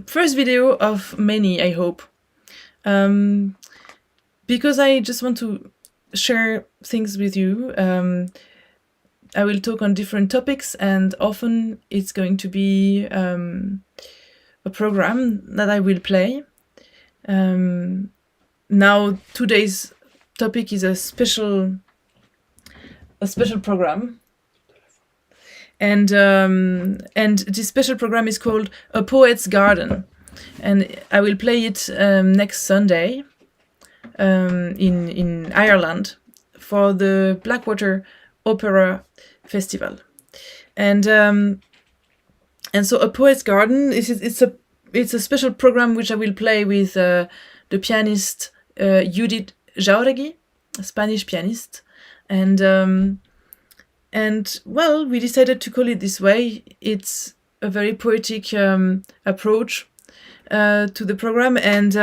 First video of many, I hope. Because I just want to share things with you. I will talk on different topics, and often it's going to be a program that I will play. Now today's topic is a special program, and this special program is called A Poet's Garden, and I will play it next Sunday in Ireland for the Blackwater Opera Festival, and so A Poet's Garden it's a special program which I will play with the pianist Judith Jauregui, a Spanish pianist, and well, we decided to call it this way. It's a very poetic approach to the program, and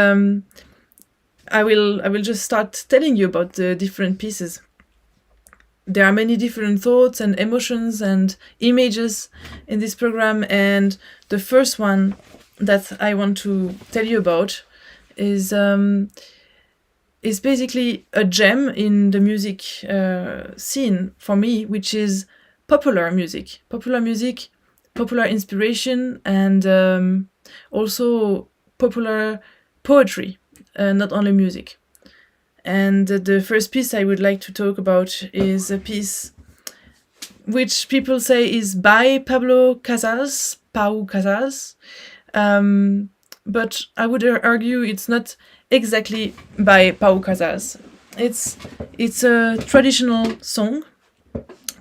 I will just start telling you about the different pieces. There are many different thoughts and emotions and images in this program, and the first one that I want to tell you about is basically a gem in the music scene for me, which is popular music, popular inspiration, and also popular poetry, not only music. And the first piece I would like to talk about is a piece which people say is by Pablo Casals, Pau Casals, but I would argue it's not exactly by Pau Casals. It's a traditional song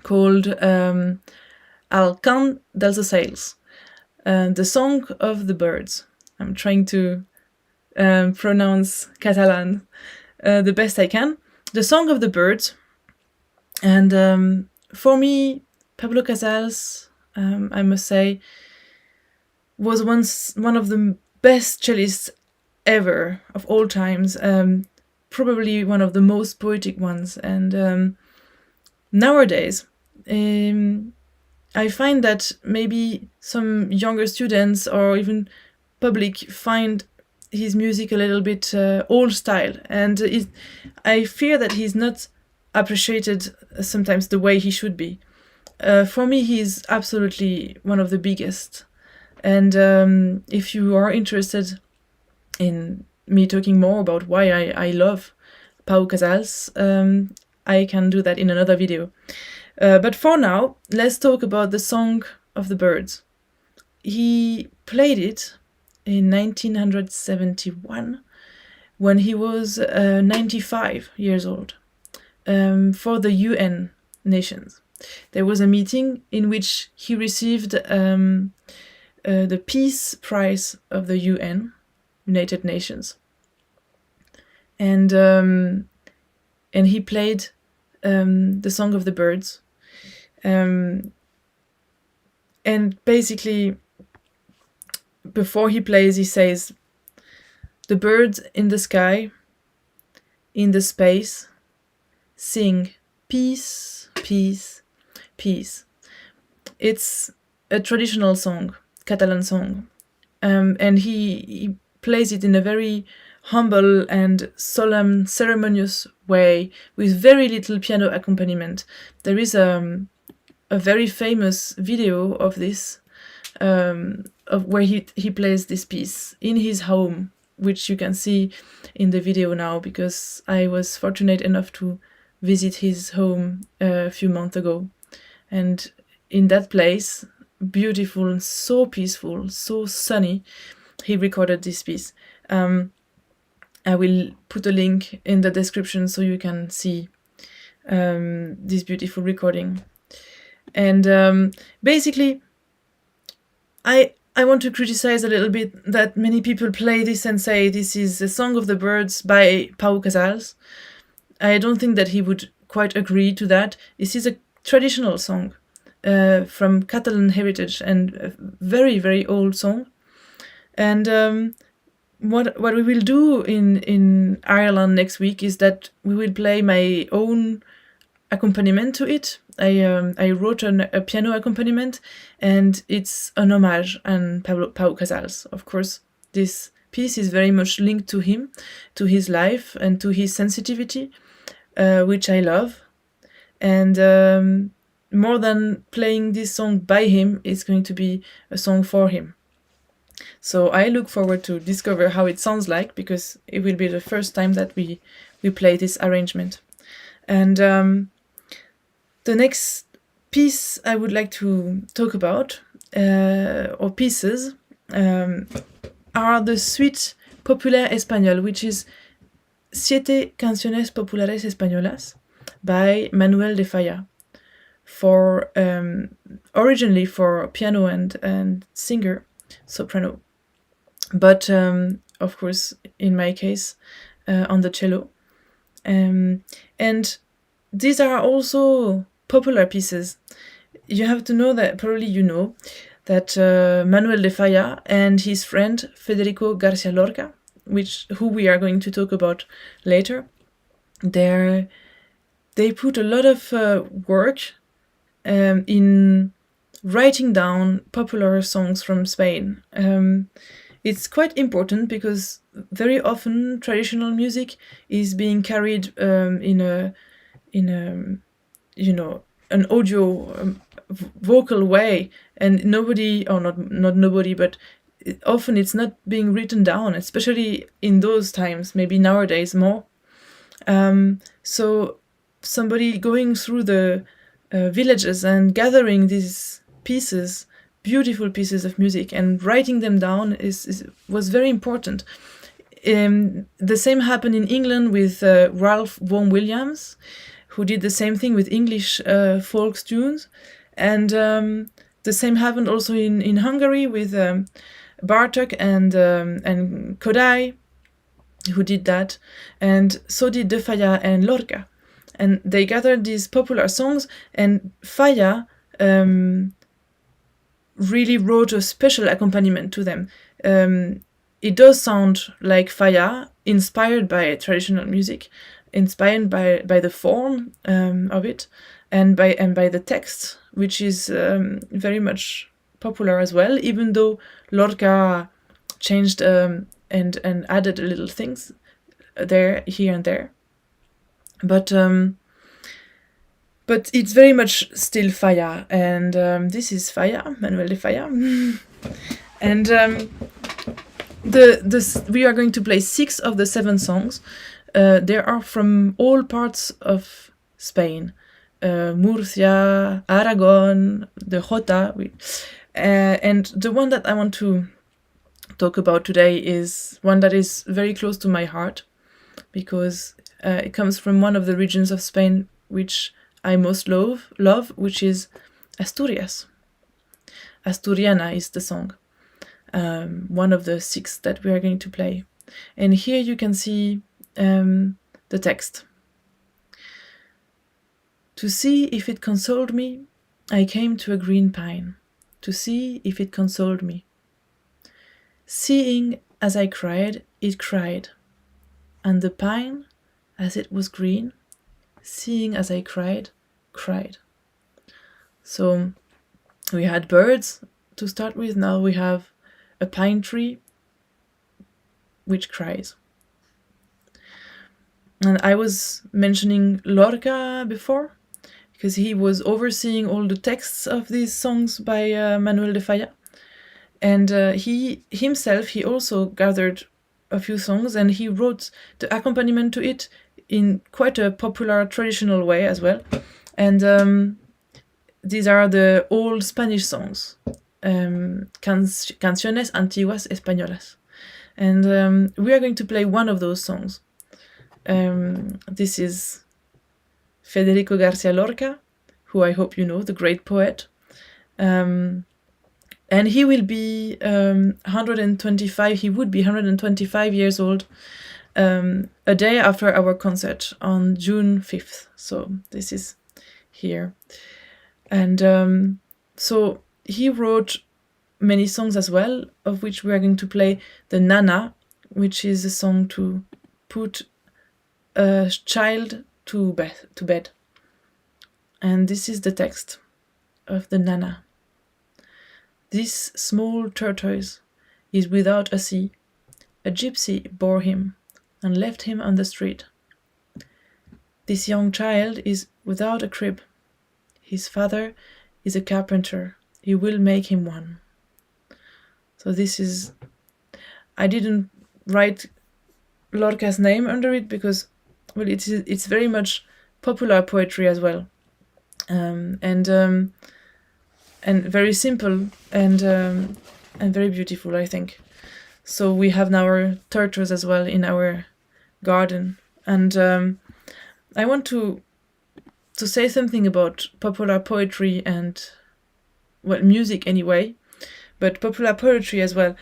called Al Cant dels Ocells, the Song of the Birds. I'm trying to pronounce Catalan the best I can. The Song of the Birds. And for me, Pablo Casals, I must say, was once one of the best cellists ever of all times, probably one of the most poetic ones. And nowadays, I find that maybe some younger students or even public find his music a little bit old style, and I fear that he's not appreciated sometimes the way he should be. For me, he's absolutely one of the biggest. And if you are interested in me talking more about why I love Pau Casals, I can do that in another video. But for now, let's talk about the Song of the Birds. He played it in 1971 when he was 95 years old, for the UN nations. There was a meeting in which he received the Peace Prize of the UN, United Nations, and he played the Song of the Birds, and basically before he plays, he says, "The birds in the sky, in the space, sing peace, peace, peace." It's a traditional song, Catalan song, and he plays it in a very humble and solemn, ceremonious way with very little piano accompaniment. There is a very famous video of this, of where he plays this piece in his home, which you can see in the video now, because I was fortunate enough to visit his home a few months ago. And in that place, beautiful and so peaceful, so sunny, he recorded this piece. I will put a link in the description so you can see this beautiful recording. And basically, I want to criticize a little bit that many people play this and say this is the Song of the Birds by Pau Casals. I don't think that he would quite agree to that. This is a traditional song from Catalan heritage, and a very, very old song. And what we will do in Ireland next week is that we will play my own accompaniment to it. I wrote a piano accompaniment, and it's an homage on Pablo Casals. Of course, this piece is very much linked to him, to his life, and to his sensitivity, which I love. And more than playing this song by him, it's going to be a song for him. So I look forward to discover how it sounds like, because it will be the first time that we play this arrangement. And the next piece I would like to talk about, or pieces, are the suite populaire espagnole, which is Siete Canciones Populares Españolas by Manuel de Falla, for originally for piano and singer, soprano, but of course in my case on the cello. And these are also popular pieces. You have to know that, probably you know, that Manuel de Falla and his friend Federico Garcia Lorca, who we are going to talk about later, they put a lot of work in writing down popular songs from Spain. It's quite important, because very often traditional music is being carried in a an audio vocal way, and nobody, or not nobody, but often it's not being written down, especially in those times, maybe nowadays more. So somebody going through the villages and gathering these pieces, beautiful pieces of music, and writing them down was very important. The same happened in England with Ralph Vaughan Williams, who did the same thing with English folk tunes, and the same happened also in Hungary with Bartók and Kodály, who did that, and so did de Falla and Lorca. And they gathered these popular songs, and Falla really wrote a special accompaniment to them. It does sound like Falla, inspired by traditional music, inspired by the form of it, and by the text, which is very much popular as well, even though Lorca changed and added little things here and there. But it's very much still Falla, and this is Falla, Manuel de Falla. And we are going to play 6 of the 7 songs. They are from all parts of Spain, Murcia, Aragon, the Jota. And the one that I want to talk about today is one that is very close to my heart, because it comes from one of the regions of Spain which I most love, which is Asturias. Asturiana is the song, one of the 6 that we are going to play. And here you can see the text. To see if it consoled me, I came to a green pine, to see if it consoled me. Seeing as I cried, it cried, and the pine, as it was green, seeing as I cried, cried. So we had birds to start with, now we have a pine tree which cries. And I was mentioning Lorca before, because he was overseeing all the texts of these songs by Manuel de Falla. And he also gathered a few songs, and he wrote the accompaniment to it in quite a popular traditional way as well. And these are the old Spanish songs, Canciones Antiguas Españolas. And we are going to play one of those songs. This is Federico Garcia Lorca, who I hope you know, the great poet. And he will be 125. He would be 125 years old a day after our concert on June 5th. So this is here. And so he wrote many songs as well, of which we are going to play the Nana, which is a song to put a child to bed. And this is the text of the Nana. This small tortoise is without a sea. A gypsy bore him and left him on the street. This young child is without a crib. His father is a carpenter. He will make him one. So this is... I didn't write Lorca's name under it because, well, it's very much popular poetry as well, and very simple and very beautiful, I think. So we have now our tortoise as well in our garden, and I want to say something about popular poetry and, well, music anyway, but popular poetry as well.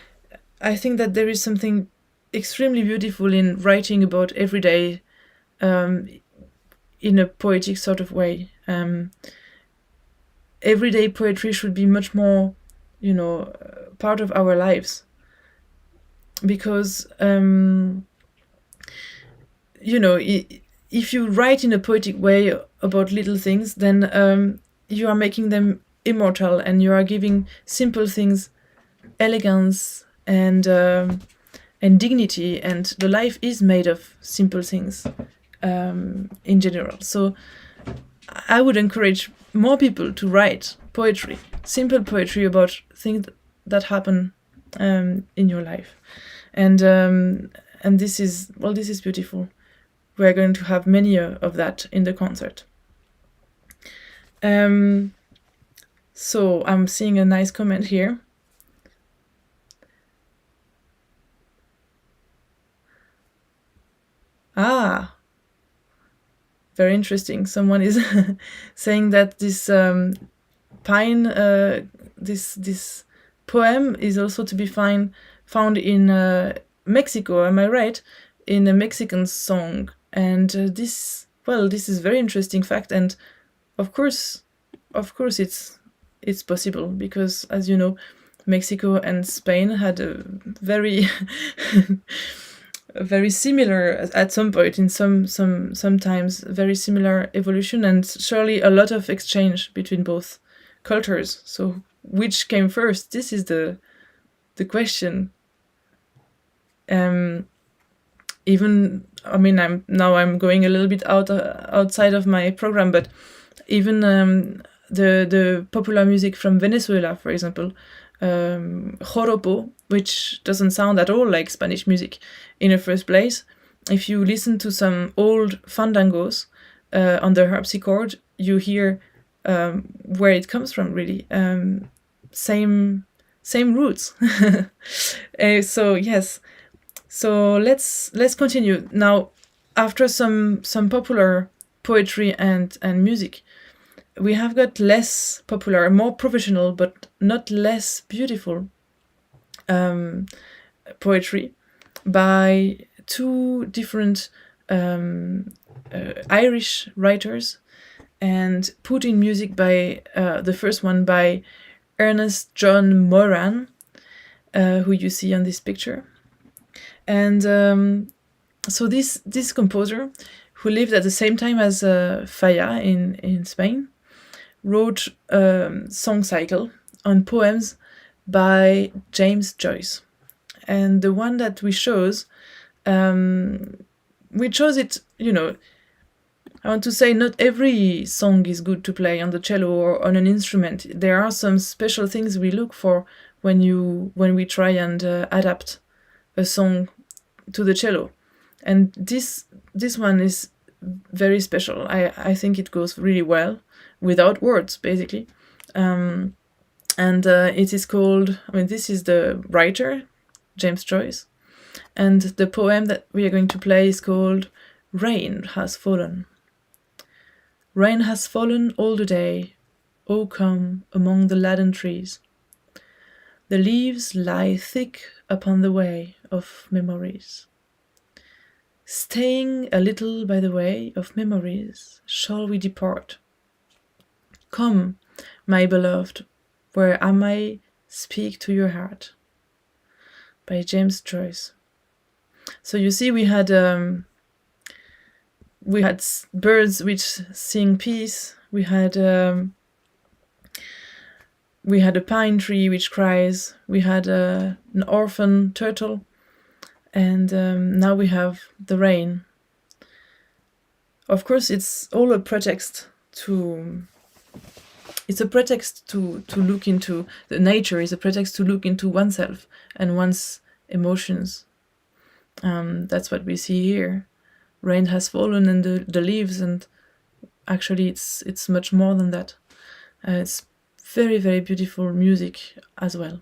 I think that there is something extremely beautiful in writing about everyday in a poetic sort of way. Everyday poetry should be much more, part of our lives, because if you write in a poetic way about little things, then you are making them immortal, and you are giving simple things elegance and dignity, and the life is made of simple things in general. So I would encourage more people to write poetry, simple poetry about things that happen in your life, and this is beautiful. We're going to have many of that in the concert. So I'm seeing a nice comment here. Very interesting. Someone is saying that this pine, this poem is also to be found in Mexico. Am I right? In a Mexican song, and this is very interesting fact. And of course, it's possible, because, as you know, Mexico and Spain had a very very similar, at some point, in sometimes very similar evolution, and surely a lot of exchange between both cultures. So which came first? This is the question. Even, I mean, I'm going a little bit outside of my program, but even the popular music from Venezuela, for example, joropo, which doesn't sound at all like Spanish music in the first place. If you listen to some old fandangos on the harpsichord, you hear where it comes from, really. Same roots. So yes. So let's continue now. After some popular poetry and music, we have got less popular, more professional, but not less beautiful poetry by two different Irish writers, and put in music by the first one by Ernest John Moeran, who you see on this picture. And so this composer, who lived at the same time as Falla in Spain, wrote a song cycle on poems by James Joyce. And the one that we chose it, I want to say, not every song is good to play on the cello or on an instrument. There are some special things we look for when we try and adapt a song to the cello. And this one is very special. I think it goes really well without words, basically. And it is called, this is the writer, James Joyce, and the poem that we are going to play is called Rain Has Fallen. Rain has fallen all the day, oh come among the laden trees. The leaves lie thick upon the way of memories. Staying a little by the way of memories, shall we depart? Come, my beloved, where I may speak to your heart. By James Joyce. So you see, we had birds which sing peace, We had a pine tree which cries. We had an orphan turtle, and now we have the rain. Of course, it's all a pretext to. It's a pretext to look into the nature. Is a pretext to look into oneself and one's emotions. That's what we see here. Rain has fallen and the leaves, and actually it's much more than that. It's very, very beautiful music as well.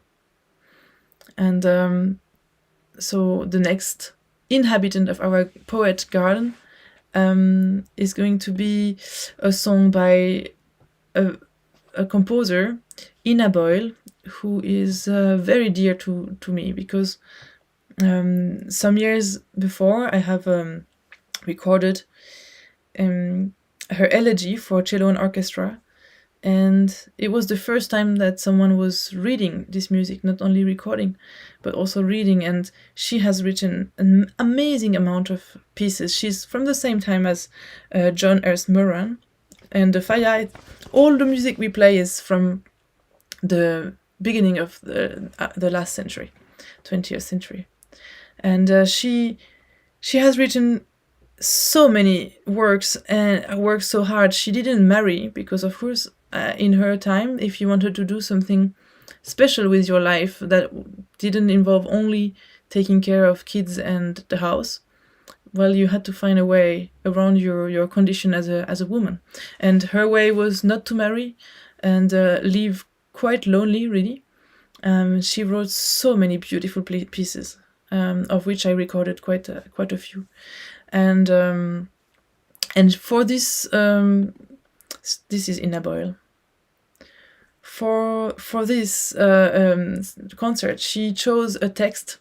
And so the next inhabitant of our poet garden is going to be a song by a composer, Ina Boyle, who is very dear to me, because some years before I have recorded her elegy for cello and orchestra, and it was the first time that someone was reading this music, not only recording, but also reading, and she has written an amazing amount of pieces. She's from the same time as John Ernest Moeran, and de Falla. All the music we play is from the beginning of the last century, 20th century. And she has written so many works and worked so hard. She didn't marry because, of course, in her time, if you wanted to do something special with your life that didn't involve only taking care of kids and the house, well, you had to find a way around your condition as a woman. And her way was not to marry and live quite lonely, really. She wrote so many beautiful pieces, of which I recorded quite a few. And for this, this is Ina Boyle. For this concert, she chose a text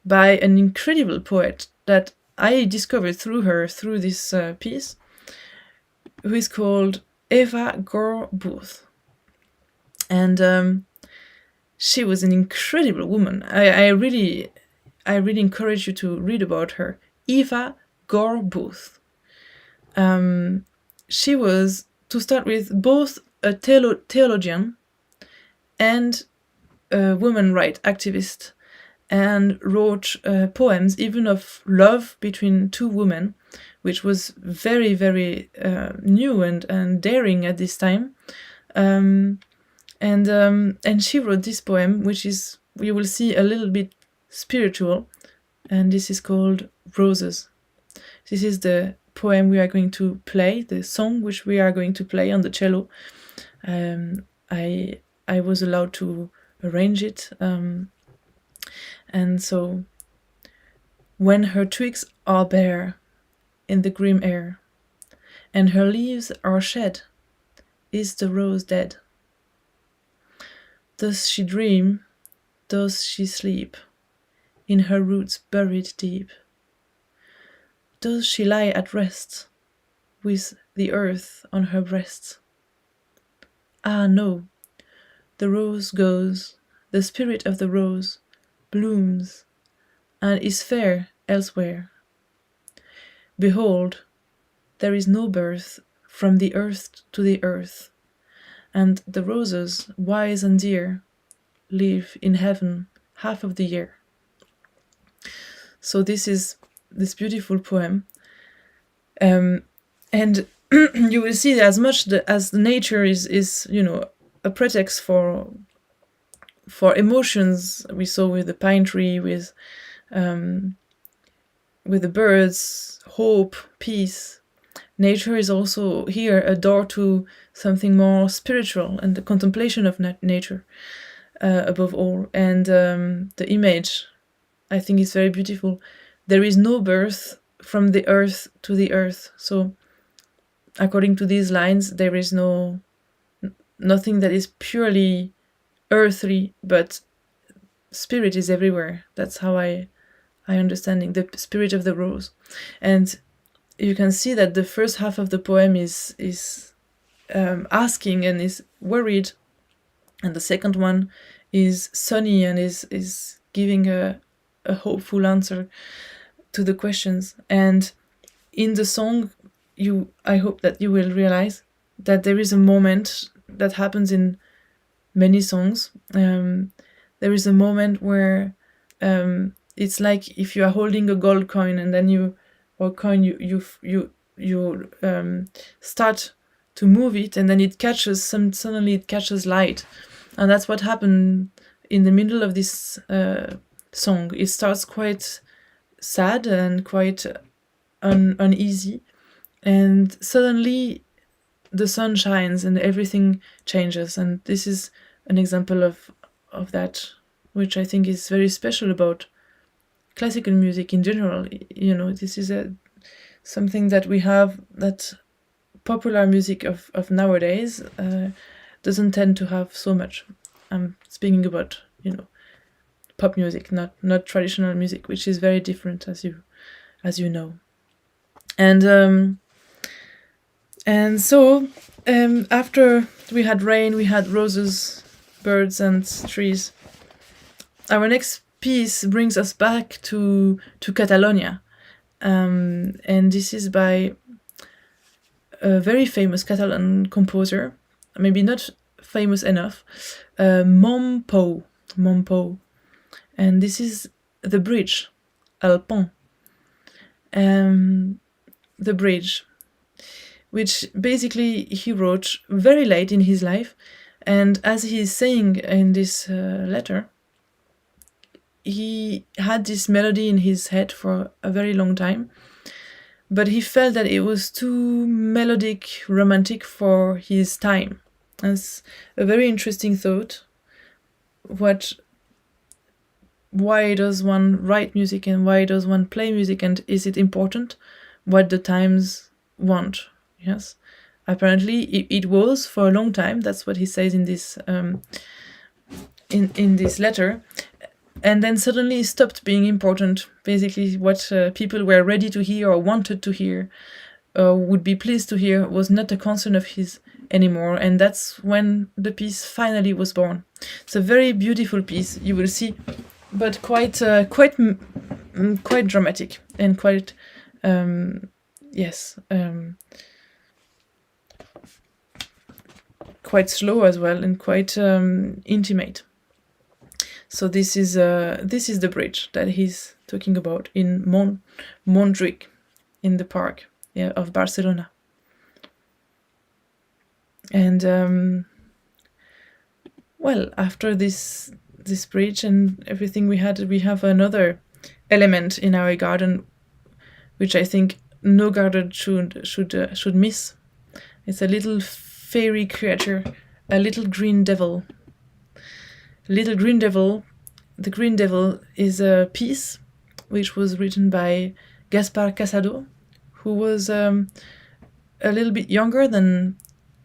by an incredible poet that I discovered through this piece, who is called Eva Gore Booth. And she was an incredible woman. I really encourage you to read about her. Eva Gore Booth. She was, to start with, both a theologian and a women's rights activist, and wrote poems even of love between two women, which was very, very new and daring at this time. And she wrote this poem, which is, you will see, a little bit spiritual, and this is called Roses. This is the poem we are going to play, the song which we are going to play on the cello. I was allowed to arrange it. And so, when her twigs are bare in the grim air, and her leaves are shed, is the rose dead? Does she dream? Does she sleep? In her roots buried deep? Does she lie at rest, with the earth on her breast? Ah, no, the rose goes, the spirit of the rose blooms, and is fair elsewhere. Behold, there is no birth from the earth to the earth, and the roses, wise and dear, live in heaven half of the year. So this is this beautiful poem, and you will see that as much as the nature is a pretext for emotions. We saw with the pine tree, with the birds, hope, peace. Nature is also here a door to something more spiritual and the contemplation of nature above all. And the image, I think, is very beautiful. There is no birth from the earth to the earth. So according to these lines, there is nothing that is purely earthly, but spirit is everywhere. That's how I understanding the spirit of the rose. And you can see that the first half of the poem is asking and is worried, and the second one is sunny and is giving a hopeful answer to the questions. And in the song, I hope that you will realize that there is a moment that happens in many songs. There is a moment where it's like if you are holding a gold coin and then you start to move it, and then it catches suddenly it catches light, and that's what happened in the middle of this song. It starts quite sad and quite uneasy, and suddenly the sun shines and everything changes. And this is an example of that, which I think is very special about classical music in general. This is something that we have that popular music of nowadays doesn't tend to have so much. I'm speaking about pop music, not traditional music, which is very different, as you know. And so after we had rain, we had roses, birds, and trees. Our next piece brings us back to Catalonia, and this is by a very famous Catalan composer, maybe not famous enough, Mompou. And this is the bridge, El Pont. The bridge, which basically he wrote very late in his life. And as he's saying in this letter, he had this melody in his head for a very long time, but he felt that it was too melodic, romantic for his time. That's a very interesting thought. Why does one write music, and why does one play music, and is it important what the times want? Yes, apparently it was for a long time. That's what he says in this in this letter. And then suddenly it stopped being important. Basically, what people were ready to hear or wanted to hear, would be pleased to hear, was not a concern of his anymore. And that's when the piece finally was born. It's a very beautiful piece, you will see, but quite dramatic and quite quite slow as well, and quite intimate. So this is the bridge that he's talking about in Montjuic, in the park of Barcelona. And after this bridge and everything we have another element in our garden, which I think no garden should miss. It's a little fairy creature, a little green devil. The Green Devil is a piece which was written by Gaspar Cassado, who was a little bit younger than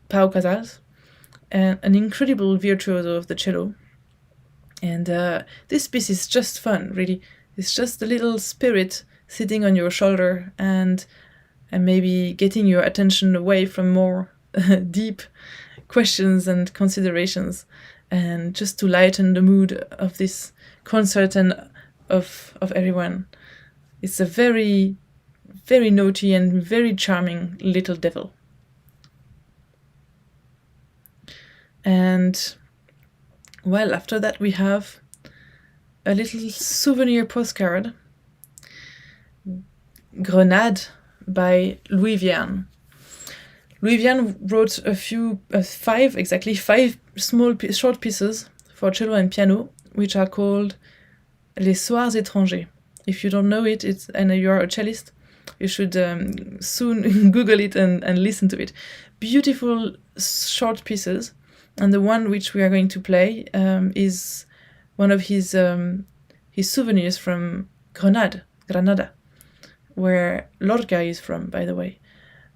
Pau Casals, and an incredible virtuoso of the cello. And this piece is just fun, really. It's just a little spirit sitting on your shoulder and maybe getting your attention away from more deep questions and considerations, and just to lighten the mood of this concert and of everyone. It's a very, very naughty and very charming little devil. And after that we have a little souvenir postcard, Grenade by Louis Vierne. Louis Vierne wrote five short pieces for cello and piano, which are called Les Soirs étrangers. If you don't know it, and you're a cellist, you should soon Google it and listen to it. Beautiful short pieces, and the one which we are going to play is one of his souvenirs from Granada, where Lorca is from, by the way.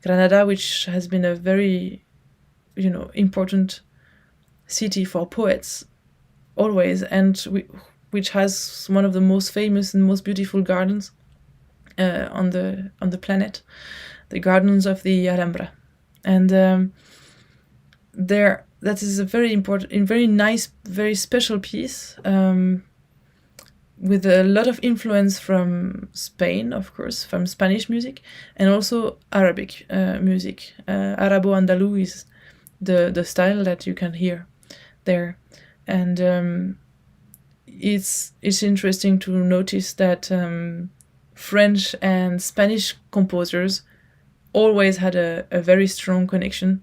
Granada, which has been a very, important city for poets always, and which has one of the most famous and most beautiful gardens on the planet, the gardens of the Alhambra. And that is a very important, very nice, very special piece. with a lot of influence from Spain, of course, from Spanish music, and also Arabic music. Arabo-Andalou is the style that you can hear there. And it's interesting to notice that French and Spanish composers always had a very strong connection.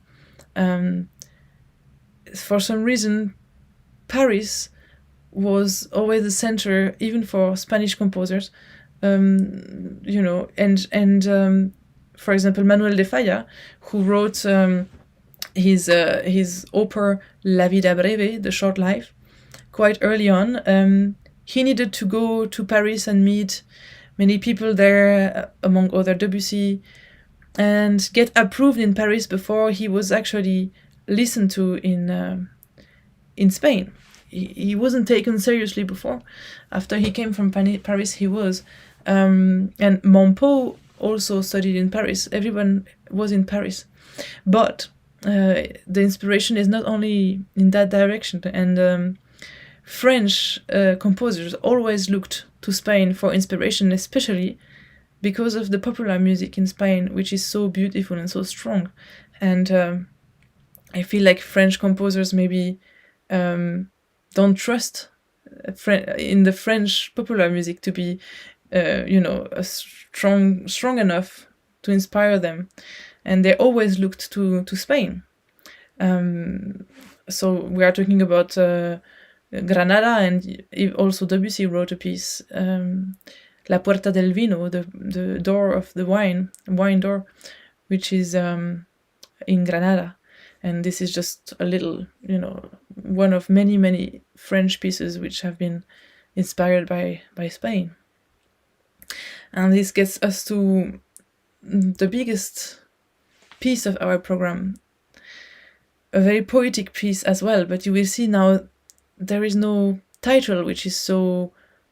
For some reason, Paris was always the center, even for Spanish composers. And for example, Manuel de Falla, who wrote his opera La Vida Breve, The Short Life, quite early on. He needed to go to Paris and meet many people there, among other Debussy, and get approved in Paris before he was actually listened to in Spain. He wasn't taken seriously before. After he came from Paris, he was. And Mompou also studied in Paris. Everyone was in Paris. But the inspiration is not only in that direction. And French composers always looked to Spain for inspiration, especially because of the popular music in Spain, which is so beautiful and so strong. And I feel like French composers maybe don't trust in the French popular music to be, strong enough to inspire them, and they always looked to Spain. So we are talking about Granada, and also Debussy wrote a piece, La Puerta del Vino, the door of the wine door, which is in Granada. And this is just a little, one of many, many French pieces which have been inspired by Spain. And this gets us to the biggest piece of our program, a very poetic piece as well, but you will see now there is no title which is so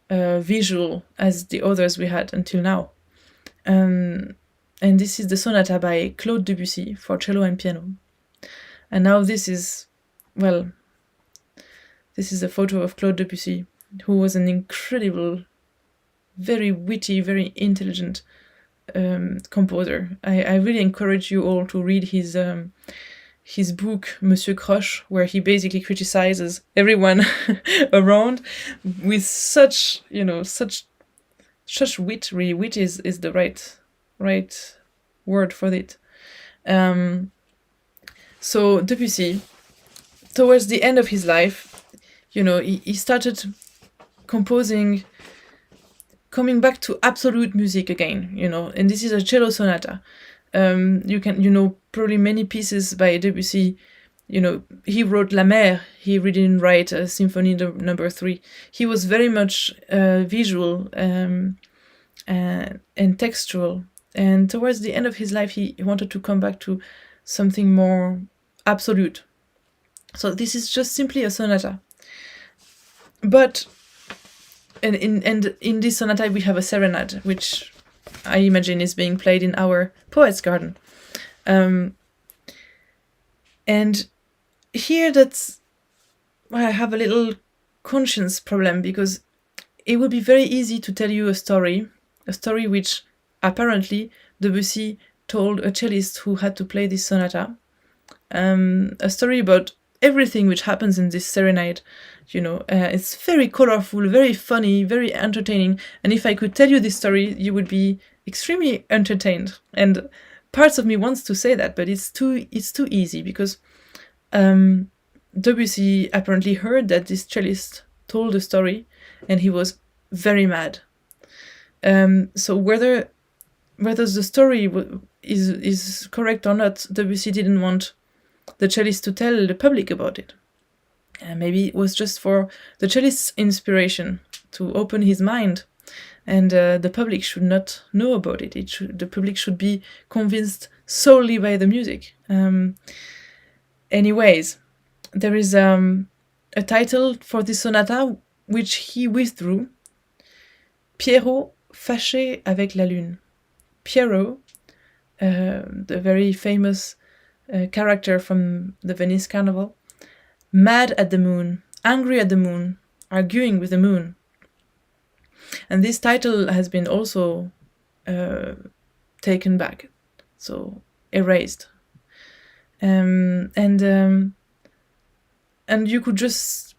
visual as the others we had until now. And this is the Sonata by Claude Debussy for cello and piano. And now this is a photo of Claude Debussy, who was an incredible, very witty, very intelligent composer. I really encourage you all to read his book, Monsieur Croche, where he basically criticizes everyone around with such wit. Really, wit is the right word for it. So Debussy, towards the end of his life, he started composing, coming back to absolute music again, and this is a cello sonata. You can, probably many pieces by Debussy. He wrote La Mer. He didn't write Symphony Number 3. He was very much visual and textual. And towards the end of his life, he wanted to come back to something more absolute. So this is just simply a sonata. But and in this sonata we have a serenade, which I imagine is being played in our Poets' Garden. And here I have a little conscience problem, because it would be very easy to tell you a story which apparently Debussy told a cellist who had to play this sonata, a story about everything which happens in this serenade. It's very colorful, very funny, very entertaining. And if I could tell you this story, you would be extremely entertained. And parts of me wants to say that, but it's too easy, because Debussy apparently heard that this cellist told a story, and he was very mad. So whether the story is correct or not, Debussy didn't want the cellist to tell the public about it. Maybe it was just for the cellist's inspiration, to open his mind, and the public should not know about it. The public should be convinced solely by the music. Anyways, there is a title for this sonata which he withdrew: Pierrot fâché avec la lune. Pierrot, the very famous character from the Venice Carnival, mad at the moon, angry at the moon, arguing with the moon. And this title has been also taken back, so erased. And you could just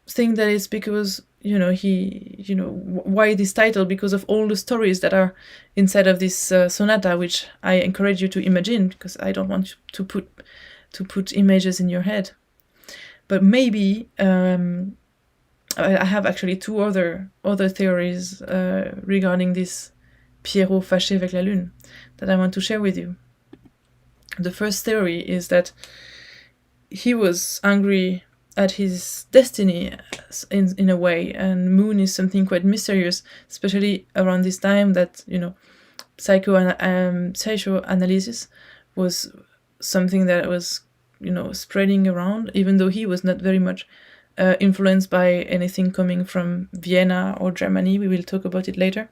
think that it's because why this title? Because of all the stories that are inside of this sonata, which I encourage you to imagine, because I don't want to put images in your head. But maybe I have actually two other theories regarding this Pierrot fâché avec la lune that I want to share with you. The first theory is that he was angry at his destiny in a way, and moon is something quite mysterious, especially around this time that psychoanalysis was something that was spreading around, even though he was not very much influenced by anything coming from Vienna or Germany. We will talk about it later.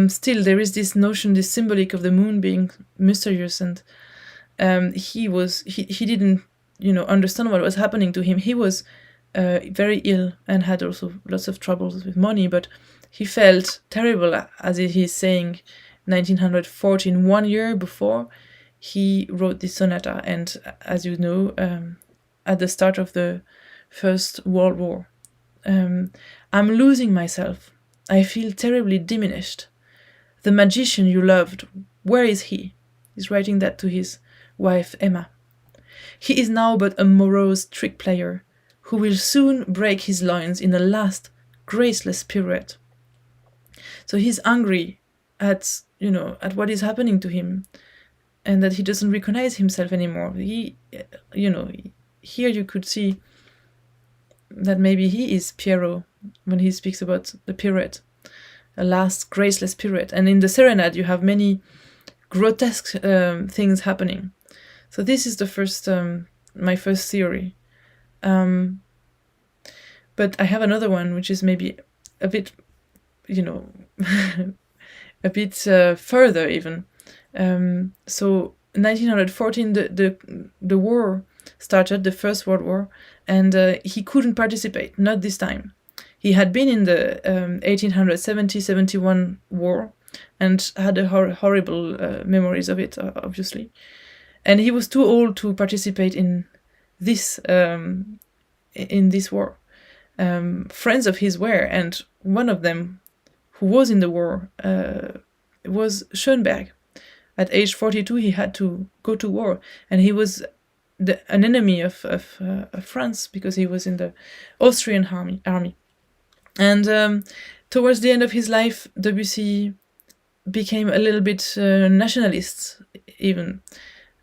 Still, there is this notion, this symbolic of the moon being mysterious, and he didn't understand what was happening to him. He was very ill and had also lots of troubles with money, but he felt terrible, as he's saying, 1914, 1 year before he wrote this sonata, and as you know, at the start of the First World War. I'm losing myself. I feel terribly diminished. The magician you loved, where is he? He's writing that to his wife Emma. He is now but a morose trick player, who will soon break his loins in a last graceless pirouette. So he's angry at what is happening to him, and that he doesn't recognize himself anymore. Here you could see that maybe he is Pierrot when he speaks about the pirouette, a last graceless pirouette. And in the serenade, you have many grotesque things happening. So this is the first, my first theory. But I have another one, which is maybe a bit, a bit further even. So 1914, the war started, the First World War, and he couldn't participate, not this time. He had been in the 1870-71 war and had horrible memories of it, obviously. And he was too old to participate in this war. Friends of his were, and one of them, who was in the war, was Schoenberg. At age 42, he had to go to war, and he was an enemy of France, because he was in the Austrian army. And towards the end of his life, Debussy became a little bit nationalist, even.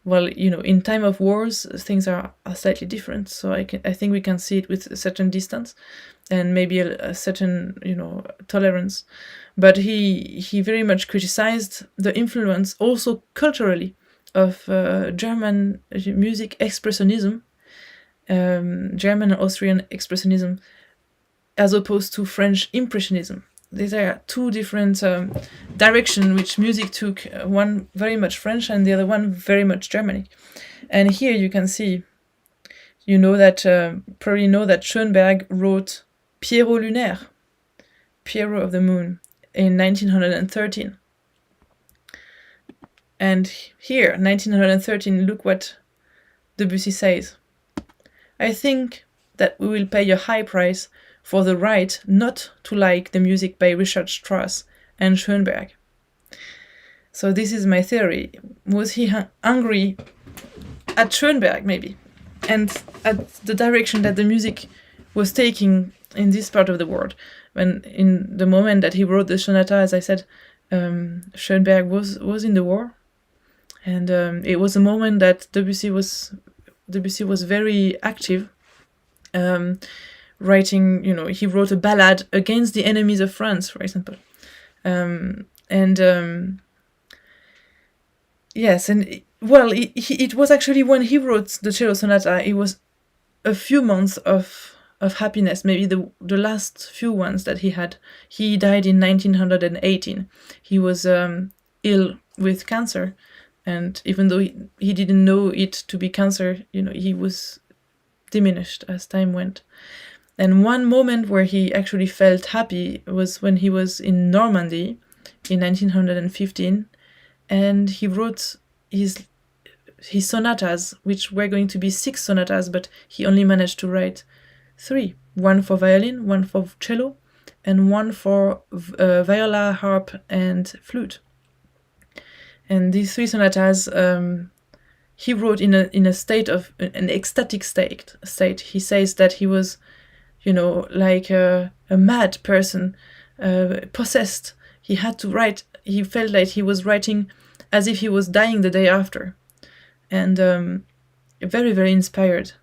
Well, in time of wars, things are slightly different. So I think we can see it with a certain distance, and maybe a certain tolerance. But he very much criticized the influence, also culturally, of German music expressionism, German and Austrian expressionism, as opposed to French impressionism. These are two different directions which music took, one very much French and the other one very much Germanic. And here you can see, probably know that Schoenberg wrote Pierrot lunaire, Pierrot of the moon, in 1913. And here, 1913, look what Debussy says. I think that we will pay a high price for the right not to like the music by Richard Strauss and Schoenberg. So this is my theory. Was he angry at Schoenberg, maybe, and at the direction that the music was taking in this part of the world? When in the moment that he wrote the sonata, as I said, Schoenberg was in the war, and it was a moment that Debussy was very active. Writing, he wrote a ballad against the enemies of France, for example. Yes, and well, it was actually when he wrote the cello sonata, it was a few months of happiness, maybe the last few ones that he had. He died in 1918. He was ill with cancer, and even though he didn't know it to be cancer, he was diminished as time went. And one moment where he actually felt happy was when he was in Normandy in 1915, and he wrote his sonatas, which were going to be 6 sonatas, but he only managed to write 3. One for violin, one for cello, and one for viola, harp, and flute. And these 3 sonatas he wrote in a state of an ecstatic state. He says that he was, like a mad person, possessed. He had to write. He felt like he was writing as if he was dying the day after, and very, very inspired.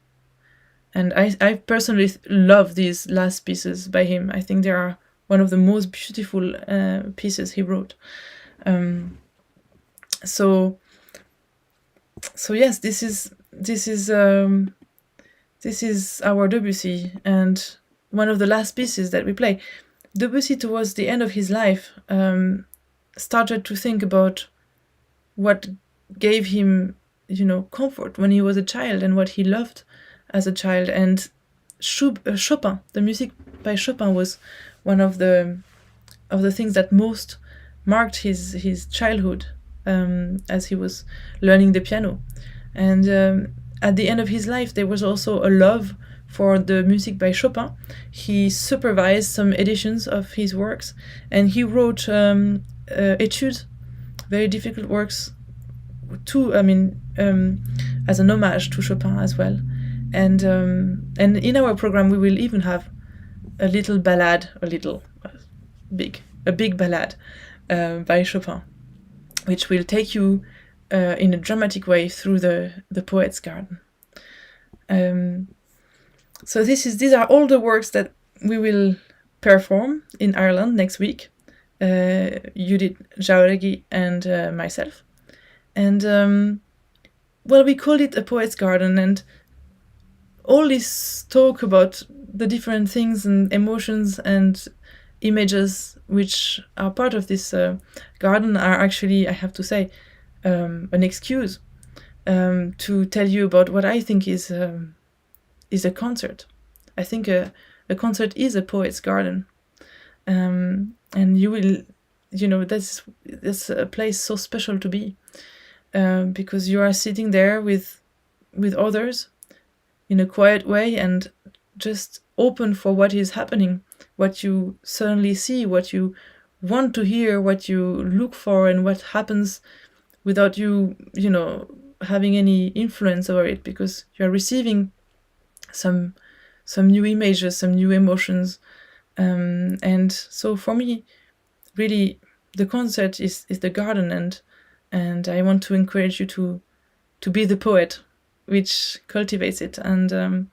And I personally love these last pieces by him. I think they are one of the most beautiful pieces he wrote. So yes, this is our Debussy, and one of the last pieces that we play. Debussy, towards the end of his life, started to think about what gave him, comfort when he was a child and what he loved as a child. And Chopin, the music by Chopin, was one of the things that most marked his childhood, as he was learning the piano. And at the end of his life, there was also a love for the music by Chopin. He supervised some editions of his works, and he wrote etudes, very difficult works, as an homage to Chopin as well. And in our program, we will even have a little ballade, a big ballade by Chopin, which will take you in a dramatic way through the poet's garden. So these are all the works that we will perform in Ireland next week. Judith Jauregui and myself. And we call it a poet's garden, and all this talk about the different things and emotions and images which are part of this garden are actually, I have to say, an excuse to tell you about what I think is a concert. I think a concert is a poet's garden, and you will, that's a place so special to be, because you are sitting there with others in a quiet way and just open for what is happening, what you suddenly see, what you want to hear, what you look for, and what happens without you, having any influence over it, because you're receiving some new images, some new emotions. And so for me, really, the concert is the garden, and I want to encourage you to be the poet which cultivates it. And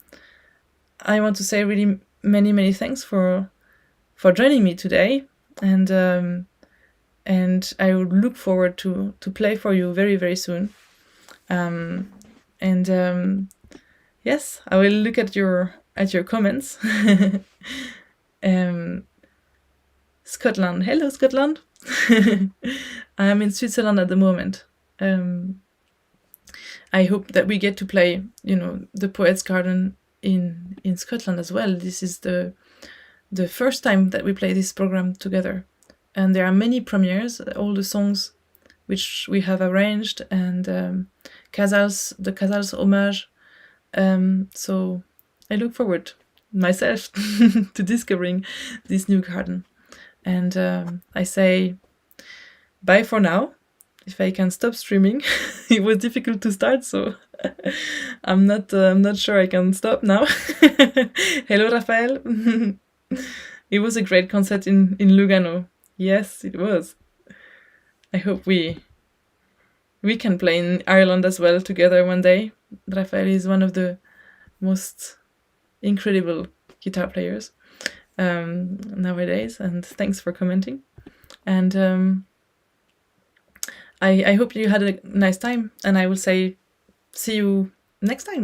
I want to say really many, many thanks for joining me today, and I would look forward to play for you very, very soon. Yes, I will look at your comments. Scotland, hello Scotland. I am in Switzerland at the moment. I hope that we get to play, the Poets' Garden in Scotland as well. This is the first time that we play this program together, and there are many premieres. All the songs which we have arranged, and the Casals homage. So I look forward myself to discovering this new garden. And I say bye for now. If I can stop streaming, it was difficult to start, so I'm not sure I can stop now. Hello, Rafael. It was a great concert in Lugano. Yes, it was. I hope we can play in Ireland as well together one day. Rafael is one of the most incredible guitar players nowadays, and thanks for commenting. And I hope you had a nice time, and I will say see you next time.